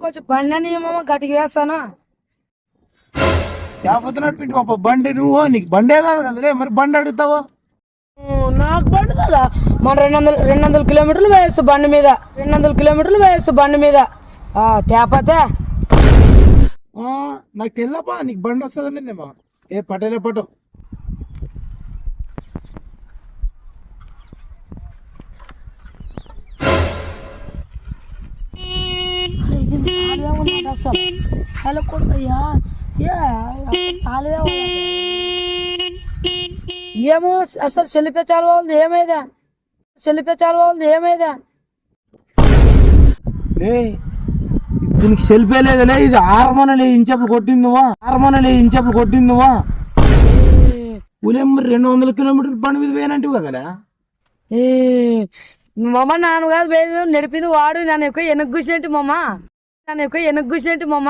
కొంచెం బండి అని మామ గట్టిగా వేస్తానా లేకపోతే నడిపిండి పాప బండి నువ్వు నీకు బండి ఏదాలి కదలే మరి బండి అడుగుతావా నాకు బండి కదా మన 200 కిలోమీటర్లు వేయచ్చు బండి మీద 200 కిలోమీటర్లు వేయచ్చు బండి మీద తేపతే నాకు తెల్లపా నీకు బండి వస్తుందమ్మా ఏ పటేలే పట్టు చాలా కొడుకయ్యా చాలా ఏమో అసలు చెల్లిపే చాలా బాగుంది ఏమైదా దీనికి సెల్ఫే లేదలే ఇది ఆరమనలే ఇంచెప్పుడు కొట్టింది నువ్వా ఉలేం 200 కిలోమీటర్ల బండి మీద వేయనంటివి కదలే మమ్మ నాన్న కాదు వేదు నడిపింది వాడు నన్ను ఎక్కువ వెనక్కి కూసినట్టు మమ్మ